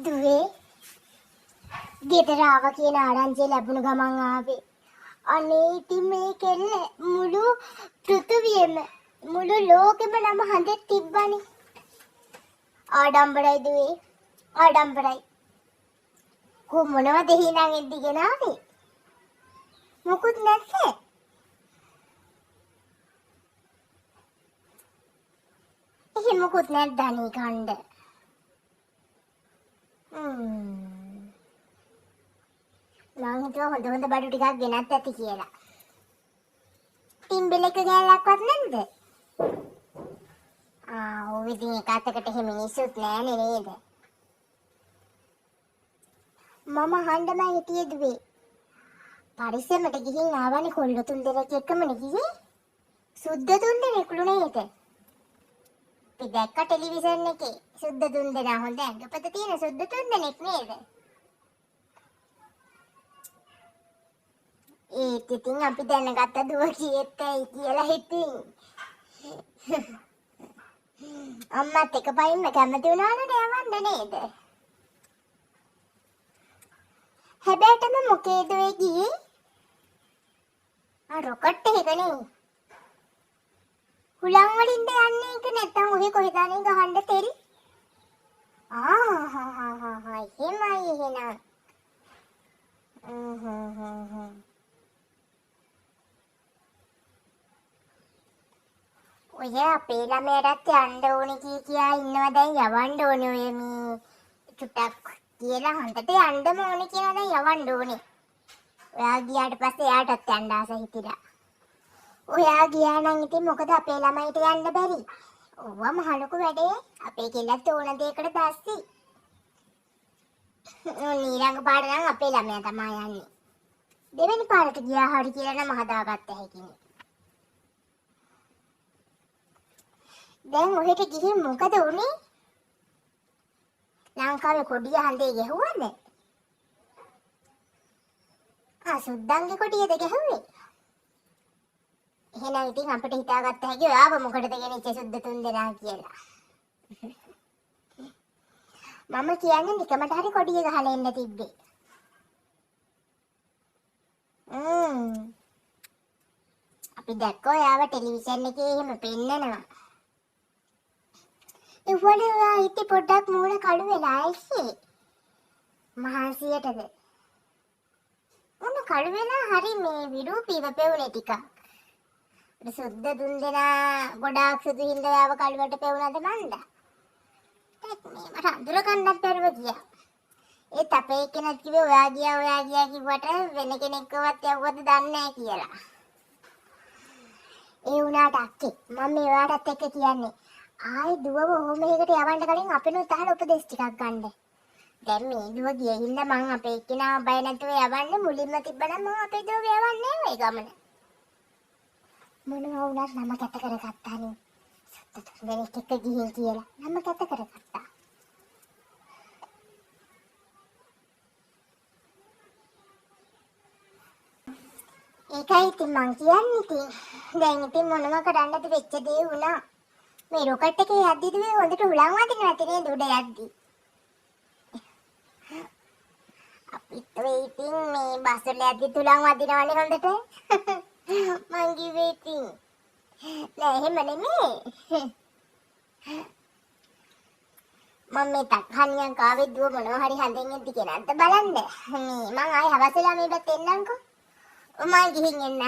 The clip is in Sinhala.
දුවේ ගෙදර ආවා කියන ආරංචිය ලැබුණ ගමන් ආවේ. අනේ ඉතින් මේ කෙල්ල මුළු පෘථුවියම මුළු ලෝකෙම නම හඳේ තිබ්බනේ. ආඩම්බරයි දුවේ ආඩම්බරයි. කො මොනවද හිනාන් එද්දිගෙන ආවේ? මොකුත් නැත්තේ. එහෙ මොකුත් නැද්දානේ කණ්ඩ. මං හිතුවා හොඳ බඩු ටිකක් ගෙනත් ඇති කියලා. ටිම්බෙලක ගෑල්ලක්වත් නැද්ද? ඔව් ඉතින් එක අතකට එහෙම මිනිස්සුත් නෑනේ නේද? මම අහන්නම හිටියේ දුවේ. පරිස්සමට ගිහින් ආවනේ කොල්ල තුන් දෙනෙක් එක්කමනේ ගියේ. සුද්ධ තුන් දෙනෙක්ලු නේද? අපි දැක්ක ටෙලිවිෂන් එකේ සුද්ධ තුන් දෙනා හොඳ ඇඟපත තියෙන සුද්ධ තුන් දෙනෙක් නේද? ඒත් ඉතින් අපි දැනගත්ත දුව කීයත් ඇයි කියලා හිතින්. අම්මත් එක පයින්ම කැමති වුණානේ යවන්න නේද? හැබැයිටම මොකේද වෙ ගියේ? රොකට් එකනේ. හුලං වලින්ද යන්නේ එක නැත්තම් ඔහේ කොහෙදානේ ගහන්න තෙල්? එහෙමයි එහෙනම්. ඔය අපේ ළමයටත් යන්න ඕනේ කියා ඉන්නවා දැන් යවන්න ඕනේ ඔය මේ චුට්ටක් කියලා හන්දට යන්නම ඕනේ කියලා දැන් යවන්න ඕනේ. ඔයා ගියාට පස්සේ එයාටත් යන්න ආස හිතිලා. ඔයා ගියා නම් ඉතින් මොකද අපේ ළමයිට යන්න බැරි? ඔව්වා මහ ලොකු වැඩේ. අපේ කෙල්ලත් ඕන දෙයකට දැස්සි. ඊළඟ පාර නම් අපේ ළමයා තමයි යන්නේ. දෙවෙනි පාරට ගියා හරි කියලා නම් හදාගත්ත හැකිනේ. දැන් ඔහෙට ගිහින් මොකද උනේ? ලංකාවේ කොඩිය හන්දේ ගැහුවද? සුද්දන්ගේ කොඩියද ගැහුවේ? එහෙනම් ඉතින් අපිට හිතාගත්ත හැකි ඔයාව මොකටද ගෙනිච්ච සුද්ද තුන් දෙනා කියලා. මම කියන්නේ නිකමට හරි කොඩිය ගහලා එන්න තිබ්බේ. අපි දැක්කෝ ඔයාව ටෙලිවිෂන් එකේ එහෙම පෙන්නනවා. ඒ වගේ ඔයා ඉති පොඩ්ඩක් මූණ කළු වෙලා ඇයි? මහන්සියටද? මොන කළු වෙලා හරි මේ විරූපීව පෙවුනේ ටිකක්. සුද්ද තුන් දෙනා ගොඩාක් සුදු හින්දා යාව කළුවට පෙවුනද මන්ද? මේ මට අඳුර ගන්නත් බැරුව ගියා. ඒත් අපේ කෙනෙක් කිව්වේ ඔයා ගියා කිව්වට වෙන කෙනෙක්වවත් යවුවද දන්නේ නැහැ කියලා. ඒ වුණාට අක්කේ මම මේ ඔයාටත් එක්ක කියන්නේ ආයි දුවව ඔහොම එකකට යවන්න කලින් අපිනුත් අහලා උපදෙස් ටිකක් ගන්න. දැන් මේ දුව ගිය හින්දා මං අපේ එක්කිනා බය නැතුව යවන්නේ මුලින්ම තිබ්බනම් මං අපේ දුව යවන්නේ නැහැ ඒ ගමන. මොනවා වුණත් නම කැත කරගත්තානේ. සත්‍ය දෙනෙක් එක්ක ගිහින් කියලා නම කැත කරගත්තා. ඒකයි ඉතින් මං කියන්නේ ඉතින්. දැන් ඉතින් මොනවා කරන්නද වෙච්ච දේ වුණා. මේ රොකට් එකේ යද්දිද මේ හොඳට හුලං වදිනවා නැති නේද උඩ යද්දි. අපිත් වෙ ඉතින් මේ බස් වල යද්දි තුලං වදිනවනේ හොඳට. මං කිව්වේ ඉතින් නෑ එහෙම නෙමෙයි. මම මේ තක්හනියන් කාවේ දුව මොනවා හරි හඳෙන් එද්දි කියනන්ත බලන්න. මේ මං ආයේ හවස වෙලා මේ පැත්තේ එන්නම්කෝ. මම ගිහින් එන්න.